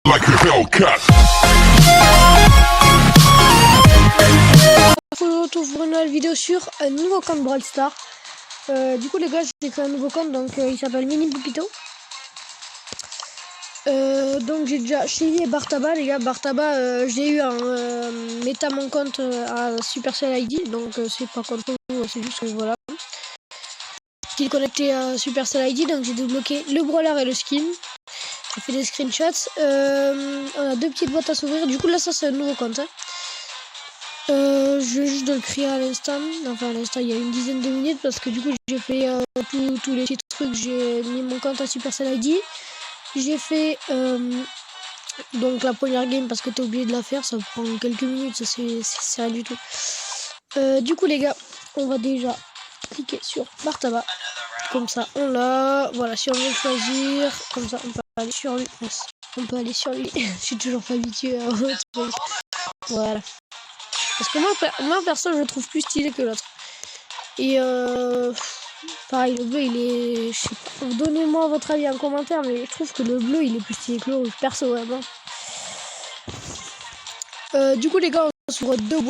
like a Hellcat. On se retrouve pour une nouvelle vidéo sur un nouveau compte Brawl Stars. Du coup les gars, j'ai créé un nouveau compte, donc il s'appelle Mini Poupito. Donc j'ai déjà Shelly et Bartaba, les gars. Bartaba, j'ai eu un méta mon compte à Supercell ID, donc c'est pas contre vous, c'est juste que voilà. Il est connecté à Supercell ID, donc j'ai débloqué le brawler et le skin. J'ai fait des screenshots. On a deux petites boîtes à s'ouvrir. Du coup là ça c'est un nouveau compte. Hein. Je vais juste le créer à l'instant. Enfin à l'instant il y a une dizaine de minutes parce que du coup j'ai fait tous les petits trucs. J'ai mis mon compte à Supercell ID. J'ai fait donc la première game parce que t'es obligé de la faire. Ça prend quelques minutes. Ça c'est rien du tout. Du coup les gars, on va déjà cliquer sur Bartaba. Comme ça on l'a. Voilà, si on veut le choisir, comme ça on peut aller sur lui. On peut aller sur lui. Je suis toujours pas habitué à autre chose. Voilà. Parce que moi perso je le trouve plus stylé que l'autre. Et pareil, le bleu il est. Je sais pas. Donnez-moi votre avis en commentaire, mais je trouve que le bleu il est plus stylé que le rouge. Perso, vraiment. Du coup les gars, on s'ouvre deux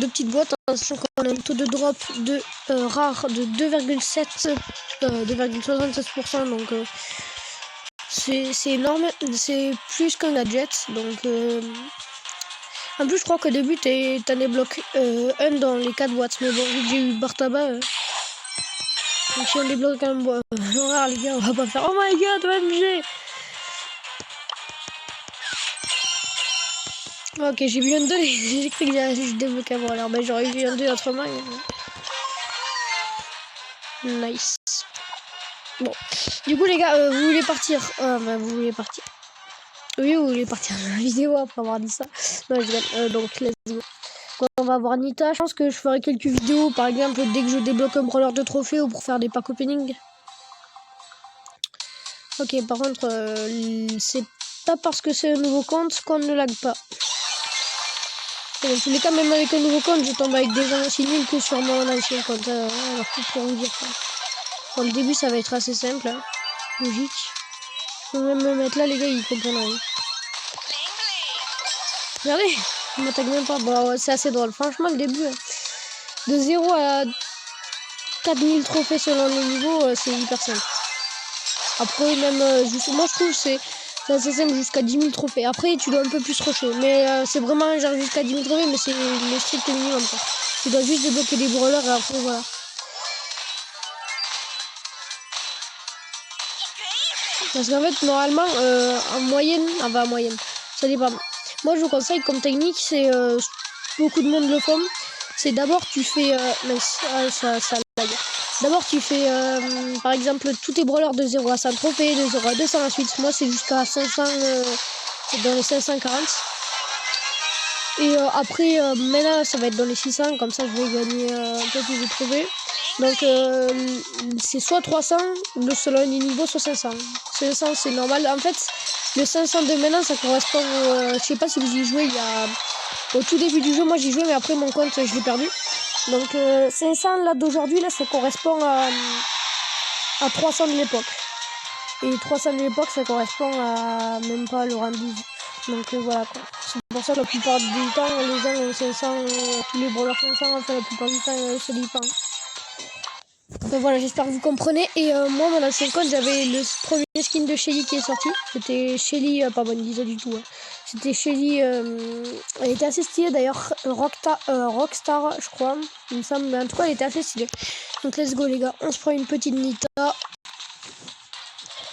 petites boîtes, en sachant qu'on a un taux de drop de rare de 2,76%, donc c'est énorme, c'est plus qu'un gadget, donc en plus je crois qu'au début t'en débloques un dans les 4 boîtes, mais bon vu que j'ai eu Bartaba, donc si on débloque un boîte rare les gars, on va pas faire oh my god OMG. Ok, j'ai vu un 2, j'ai cru que j'allais débloquer avant. Alors, ben, j'aurais vu un 2 autrement. Nice. Bon, du coup, les gars, vous voulez partir vous voulez partir. Oui, vous voulez partir dans la vidéo après avoir dit ça. Non, donc, let's go. On va avoir Nita. Je pense que je ferai quelques vidéos, par exemple, dès que je débloque un brawler de trophée ou pour faire des packs opening. Ok, par contre, c'est pas parce que c'est un nouveau compte qu'on ne lag pas. Dans tous les cas, même avec un nouveau compte, je tombe avec des gens aussi nuls que sur mon ancien compte. Alors, pour vous dire quoi. Bon, le début, ça va être assez simple. Hein. Logique. Je peux même me mettre là, les gars, ils comprennent rien. Regardez, ils m'attaquent même pas. Bon, c'est assez drôle. Franchement, le début, hein, de 0 à 4000 trophées selon les niveaux, c'est hyper simple. Après, même, moi, je trouve que c'est assez simple jusqu'à 10 000 trophées. Après, tu dois un peu plus rusher. Mais c'est vraiment genre jusqu'à 10 000 trophées, mais c'est le strict minimum. Quoi. Tu dois juste débloquer des brawlers et après, voilà. Parce qu'en fait, normalement, en moyenne, ça dépend. Moi, je vous conseille comme technique, c'est beaucoup de monde le font. C'est d'abord, tu fais. Ça lag. D'abord, tu fais, par exemple, tous tes brawlers de 0 à 100 trophées, de 0 à 200 ensuite. Moi, c'est jusqu'à 500, dans les 540. Et après, maintenant, ça va être dans les 600. Comme ça, je vais gagner un peu plus de trophées. Donc, c'est soit 300, selon les niveaux, soit 500. 500, c'est normal. En fait, le 500 de maintenant, ça correspond au... je sais pas si vous y jouez, il y a... Au tout début du jeu, moi, j'y jouais, mais après, mon compte, je l'ai perdu. Donc 500 là d'aujourd'hui là ça correspond à 300 de l'époque. Et 300 de l'époque ça correspond à même pas le rang 12. Donc voilà quoi. C'est pour ça que la plupart du temps les gens ont 500, tous les brawlers 500, enfin la plupart du temps c'est des pans. Donc voilà, j'espère que vous comprenez. Et moi mon ancien compte j'avais le premier skin de Shelly qui est sorti. C'était Shelly, pas bonne idée du tout. Hein. C'était Shelly, elle était assez stylée d'ailleurs, Rockstar je crois, il me semble, mais en tout cas elle était assez stylée. Donc let's go les gars, on se prend une petite Nita,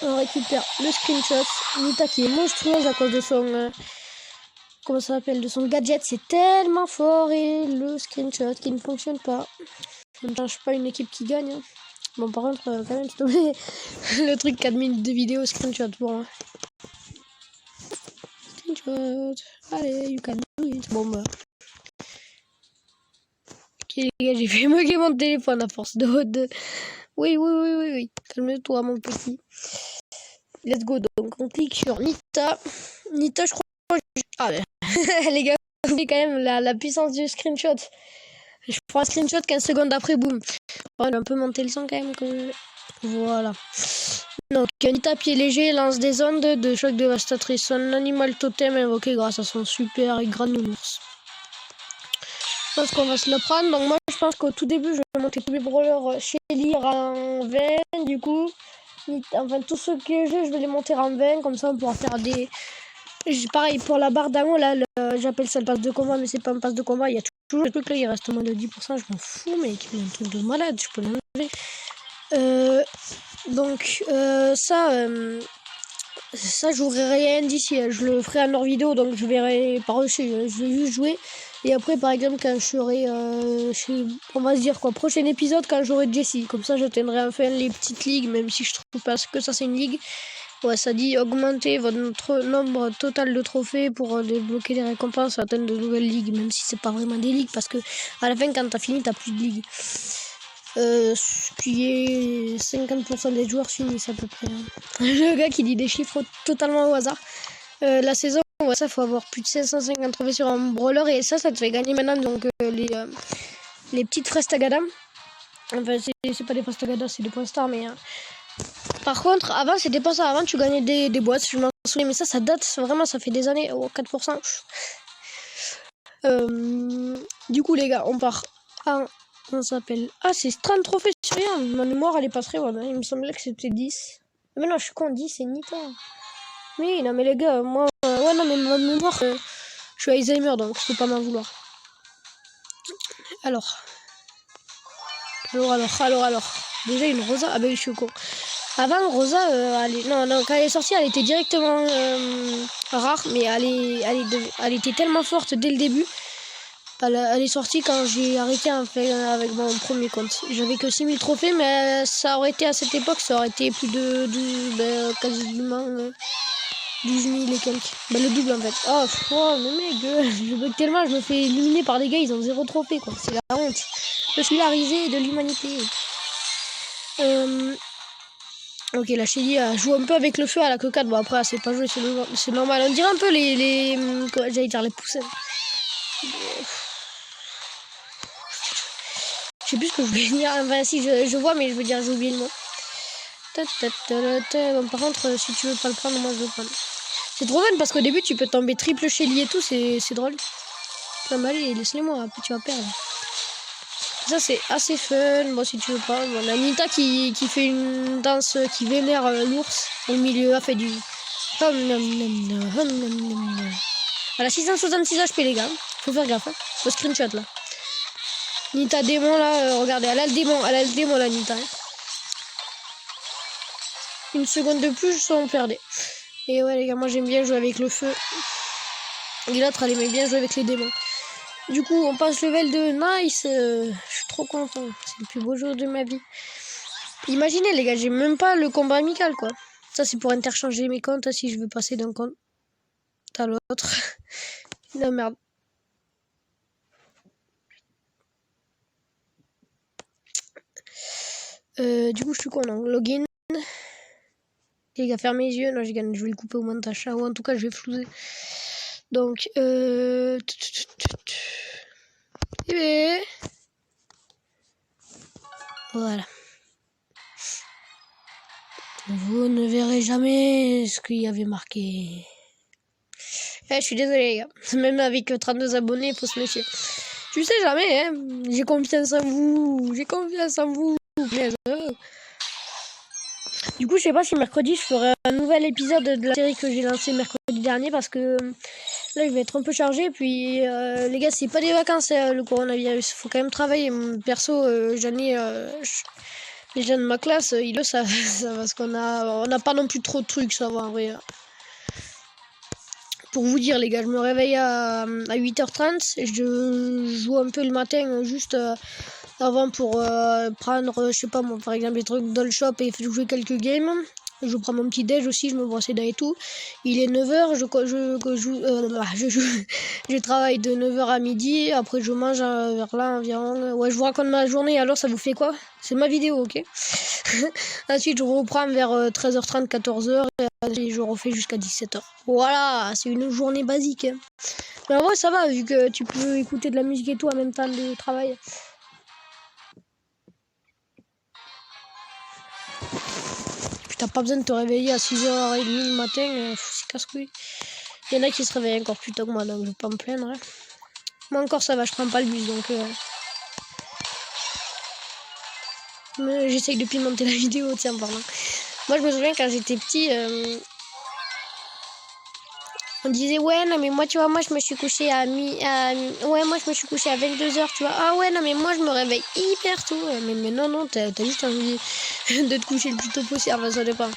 on récupère le screenshot, Nita qui est monstrueuse à cause de son, comment ça s'appelle, de son gadget, c'est tellement fort, et le screenshot qui ne fonctionne pas. Je ne change pas une équipe qui gagne. Hein. Bon par contre, quand même s'il te plaît, le truc 4 minutes de vidéo screenshot, bon. Hein. Allez, you can do it. Bon bah. Ok les gars, j'ai fait mugger mon téléphone à force de... Oui. Calme-toi mon petit. Let's go donc. On clique sur Nita. Nita, je crois... Ah ben. Les gars, vous voyez quand même la puissance du screenshot. Je prends un screenshot 15 secondes après, boum. On va un peu monter le son quand même. Voilà. Donc, Nita pied léger lance des ondes de choc dévastatrice. Son animal totem invoqué grâce à son super et grand nounours. Je pense qu'on va se le prendre. Donc, moi, je pense qu'au tout début, je vais monter tous mes brawlers chez Lire en 20. Du coup, enfin, tous ceux que j'ai, je vais les monter en 20. Comme ça, on pourra faire des. Pareil, pour la barre d'amour, là, j'appelle ça le passe de combat, mais c'est pas un passe de combat. Il y a toujours le truc là, il reste moins de 10%. Je m'en fous, mais il y a un truc de malade, je peux l'enlever. Donc, ça, j'aurai rien d'ici. Je le ferai en hors vidéo, donc je verrai par-dessus. Je vais juste jouer. Et après, par exemple, quand je serai, on va se dire quoi, prochain épisode, quand j'aurai Jessie. Comme ça, j'atteindrai enfin les petites ligues, même si je trouve pas que ça c'est une ligue. Ouais, ça dit augmenter votre nombre total de trophées pour débloquer les récompenses, atteindre de nouvelles ligues, même si c'est pas vraiment des ligues, parce que à la fin, quand t'as fini, t'as plus de ligues. Ce qui est 50% des joueurs s'unissent à peu près. Le gars qui dit des chiffres totalement au hasard. La saison, ouais, ça faut avoir plus de 550 trophées sur un brawler et ça te fait gagner maintenant donc les petites fraises tagada. Enfin, c'est pas des fraises tagada, c'est des points stars, mais par contre, avant c'était pas ça. Avant tu gagnais des boîtes, je m'en souviens, mais ça date vraiment, ça fait des années. Oh, 4%. Du coup, les gars, on part en. On s'appelle. Ah, c'est 30 trophées sur rien. Ma mémoire, elle est pas très bonne. Il me semblait que c'était 10. Mais non, je suis con, 10, c'est Nita. Mais non, mais les gars, moi. Ouais, non, mais ma mémoire. Je suis Alzheimer, donc je peux pas m'en vouloir. Alors. Déjà, une Rosa. Ah, ben, je suis con. Avant, Rosa, non, quand elle est sortie, elle était directement rare, mais elle était tellement forte dès le début. Elle est sortie quand j'ai arrêté avec mon premier compte. J'avais que 6000 trophées, mais ça aurait été à cette époque, ça aurait été plus de quasiment 12 000 et quelques. Le double en fait. Oh le mec, je bug tellement, je me fais éliminer par des gars, ils ont 0 trophée quoi. C'est la honte. Je suis la risée de l'humanité. Ok, la Shelly joue un peu avec le feu à la coquette. Bon après, c'est pas joué, c'est normal. On dirait un peu j'allais dire les poussins. Je sais plus ce que je voulais dire. Enfin, si, je vois, mais je veux dire, j'ai oublié le mot. Bon, par contre, si tu veux pas le prendre, moi je le prends. C'est trop fun parce qu'au début, tu peux tomber triple Shelly et tout, c'est drôle. Non, mais allez, laisse-les-moi, après tu vas perdre. Ça, c'est assez fun. Bon, si tu veux pas. Bon, la Nita qui fait une danse qui vénère l'ours au milieu, a fait du. Voilà, 666 HP, les gars. Faut faire gaffe. Hein. Au screenshot là. Nita démon là, regardez, elle a le démon la Nita. Hein. Une seconde de plus, on perdait. Et ouais les gars, moi j'aime bien jouer avec le feu. Et l'autre elle aimait bien jouer avec les démons. Du coup on passe level 2, nice. Je suis trop content, c'est le plus beau jour de ma vie. Imaginez les gars, j'ai même pas le combat amical quoi. Ça c'est pour interchanger mes comptes si je veux passer d'un compte à l'autre. Non merde. Du coup je suis con, non, login. Les gars, fermez les yeux. Non, je vais le couper au montage. Ou en tout cas, je vais flouser. Donc, et voilà. Vous ne verrez jamais ce qu'il y avait marqué. Je suis désolé, les gars. Même avec 32 abonnés, il faut se méfier. Tu sais jamais, hein. J'ai confiance en vous. Du coup, je sais pas si mercredi, je ferai un nouvel épisode de la série que j'ai lancée mercredi dernier parce que là, je vais être un peu chargé. Puis, les gars, c'est pas des vacances, le coronavirus. Faut quand même travailler. Perso, j'en ai... les gens de ma classe, ils le savent. Parce qu'on a pas non plus trop de trucs, ça va, en vrai. Pour vous dire, les gars, je me réveille à 8h30. Je joue un peu le matin, juste... avant pour prendre, je sais pas moi, par exemple des trucs dans le shop et jouer quelques games. Je prends mon petit déj aussi, je me brosse les dents et tout. Il est 9h, je travaille de 9h à midi, après je mange vers là environ. Ouais, je vous raconte ma journée, alors ça vous fait quoi? C'est ma vidéo, ok? Ensuite, je reprends vers 13h30, 14h et je refais jusqu'à 17h. Voilà, c'est une journée basique. Hein. Mais en vrai, ça va, vu que tu peux écouter de la musique et tout en même temps de travail. t'as pas besoin de te réveiller à 6h30 le matin, c'est casse-couille. Il y en a qui se réveillent encore plus tôt que moi, donc je vais pas me plaindre. Hein. Moi encore ça va, je prends pas le bus, donc... J'essaye de pimenter la vidéo, tiens, pardon. Moi je me souviens quand j'étais petit... On disait ouais non mais moi tu vois moi je me suis couché à ouais moi je me suis couché à 22h tu vois. Ah ouais non mais moi je me réveille hyper tôt. Mais non t'as juste envie de te coucher le plus tôt possible. Enfin ça dépend.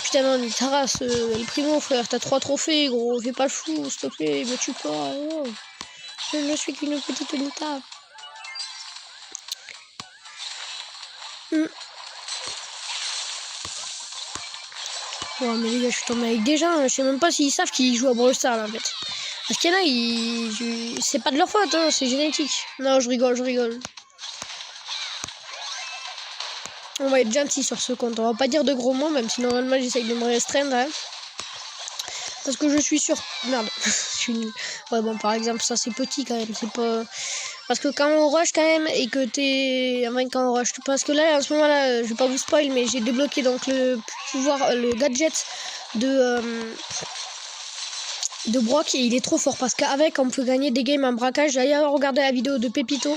Putain non ta race le primo frère t'as 3 trophées gros fais pas le fou s'il te plaît me tue pas. Oh. Je ne suis qu'une petite Nita. Oh mais les gars je suis tombé avec des gens, je sais même pas s'ils savent qu'ils jouent à Brawl Stars en fait. Parce qu'il y en a, c'est pas de leur faute, hein, c'est génétique. Non je rigole. On va être gentil sur ce compte, on va pas dire de gros mots même si normalement j'essaye de me restreindre. Hein. Parce que je suis sûr... Merde, je suis nul. Ouais bon par exemple ça c'est petit quand même, c'est pas... Parce que quand on rush quand même et que t'es... Enfin quand on rush... Parce que là en ce moment là, je vais pas vous spoil mais j'ai débloqué donc le pouvoir, le gadget de Brock et il est trop fort parce qu'avec on peut gagner des games en braquage. J'ai regardé la vidéo de Pépito.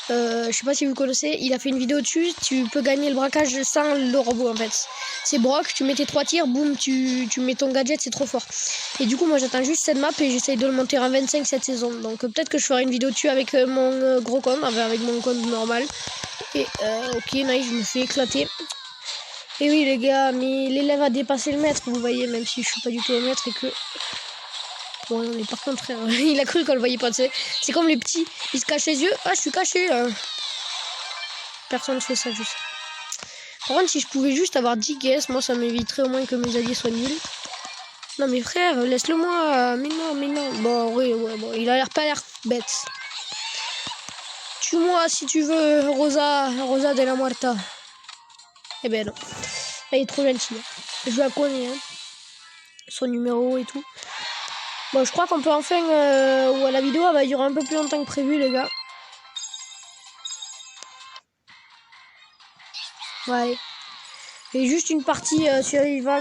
Je sais pas si vous connaissez, il a fait une vidéo dessus, tu peux gagner le braquage sans le robot en fait. C'est Brock, tu mets tes 3 tirs, boum, tu mets ton gadget, c'est trop fort. Et du coup moi j'attends juste cette map et j'essaye de le monter à 25 cette saison. Donc peut-être que je ferai une vidéo dessus avec mon gros compte, enfin, avec mon compte normal. Et ok, nice, je me fais éclater. Et oui les gars, mais l'élève a dépassé le maître, vous voyez, même si je suis pas du tout au maître et que... Bon, mais par contre, frère, il a cru qu'on le voyait pas, tu sais. C'est comme les petits, ils se cachent les yeux. Ah, je suis caché, là. Personne ne fait ça, juste. Par contre, si je pouvais juste avoir 10 guesses, moi, ça m'éviterait au moins que mes alliés soient nuls. Non, mais frère, laisse-le moi. Mais non. Bon, oui, ouais, bon, il a pas l'air bête. Tue-moi si tu veux, Rosa de la Muerta. Eh ben non. Elle est trop gentille. Je la connais, hein. Son numéro et tout. Bon, je crois qu'on peut enfin... la vidéo elle va durer un peu plus longtemps que prévu, les gars. Ouais. Et juste une partie sur Ivan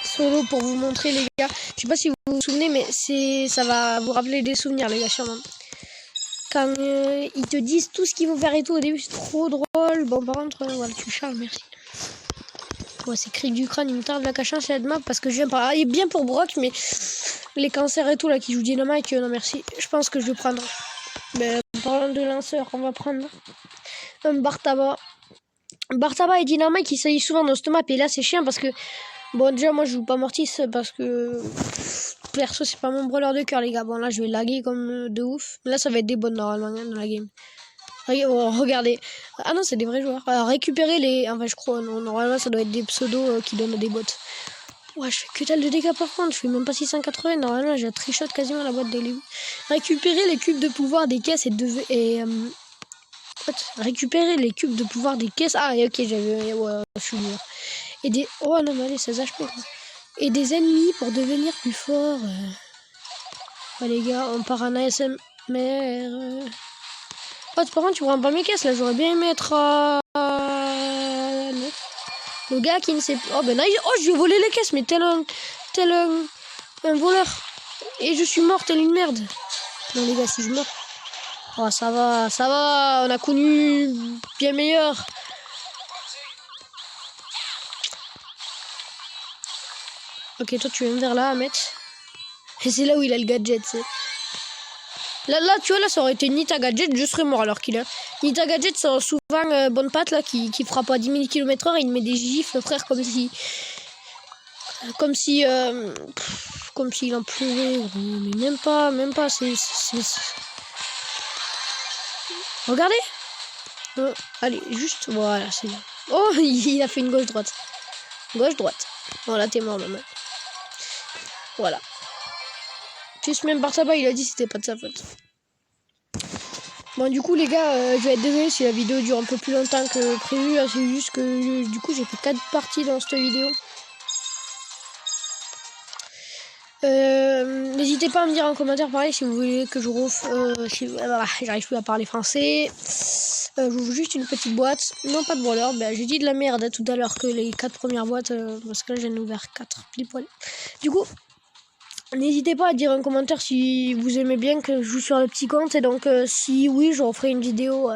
solo pour vous montrer, les gars. Je sais pas si vous vous souvenez, mais ça va vous rappeler des souvenirs, les gars, sûrement. Quand ils te disent tout ce qu'ils vont faire et tout, au début, c'est trop drôle. Bon, par contre, voilà, tu charges, merci. Ouais, c'est Cri du crâne, il me tarde la cachette cette map parce que je viens pas. Il est bien pour Brock, mais les cancers et tout là qui jouent Dynamite, non merci. Je pense que je vais prendre. Mais parlant de lanceur, on va prendre un Bartaba. Bartaba et Dynamite qui saillissent souvent dans cette map et là c'est chiant parce que bon déjà moi je joue pas Mortis parce que perso c'est pas mon brawler de cœur les gars. Bon là je vais laguer comme de ouf. Là ça va être des bonnes normalement hein, dans la game. Oh, regardez. Ah non, c'est des vrais joueurs. Alors, récupérer les... Enfin, je crois, non, normalement, ça doit être des pseudos qui donnent des bots. Ouais, je fais que dalle de dégâts par contre. Je fais même pas 680. Normalement, j'ai trichot quasiment la boîte des Récupérer les cubes de pouvoir des caisses récupérer les cubes de pouvoir des caisses. Ah, ok, j'avais... Ouais, je suis dur. Et des... Oh non, mais allez, 16 HP. Quoi. Et des ennemis pour devenir plus fort. Ouais, les gars, on part en ASMR... Oh, par contre, tu prends pas mes caisses là, j'aurais bien aimé être. Le gars qui ne sait plus. Oh, ben nice. Oh, je vais voler les caisses, mais tel un voleur. Et je suis mort, tel une merde. Non, les gars, si je meurs. Oh, ça va, on a connu bien meilleur. Ok, toi, tu viens vers là, Ahmed. Et c'est là où il a le gadget, c'est. Là, tu vois, là, ça aurait été Nita Gadget, je serais mort alors qu'il a. Nita Gadget, c'est souvent bonne patte, là, qui frappe à 10 000 km/h et il met des gifles, frère, comme si il en pleuvait. Mais même pas, c'est... Regardez. Allez, juste, voilà, c'est bien. Oh, il a fait une gauche-droite. Gauche-droite. Voilà, t'es mort, maman. Voilà. Juste même Bartaba, il a dit que c'était pas de sa faute. Bon, du coup, les gars, je vais être désolé si la vidéo dure un peu plus longtemps que prévu. C'est juste que du coup, j'ai fait 4 parties dans cette vidéo. N'hésitez pas à me dire en commentaire pareil si vous voulez que je j'arrive plus à parler français. J'ouvre juste une petite boîte. Non, pas de brawler. Ben, j'ai dit de la merde tout à l'heure que les 4 premières boîtes, parce que là j'en ai ouvert 4 pile poil. Du coup, n'hésitez pas à dire en commentaire si vous aimez bien que je joue sur le petit compte. Et donc, si oui, je referai une vidéo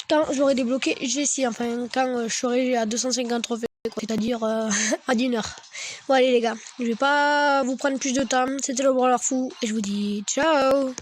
quand j'aurai débloqué Jessie. Enfin, quand je serai à 250 trophées, c'est-à-dire à 1 heure. Bon, allez, les gars, je vais pas vous prendre plus de temps. C'était le Brawler Fou. Et je vous dis ciao!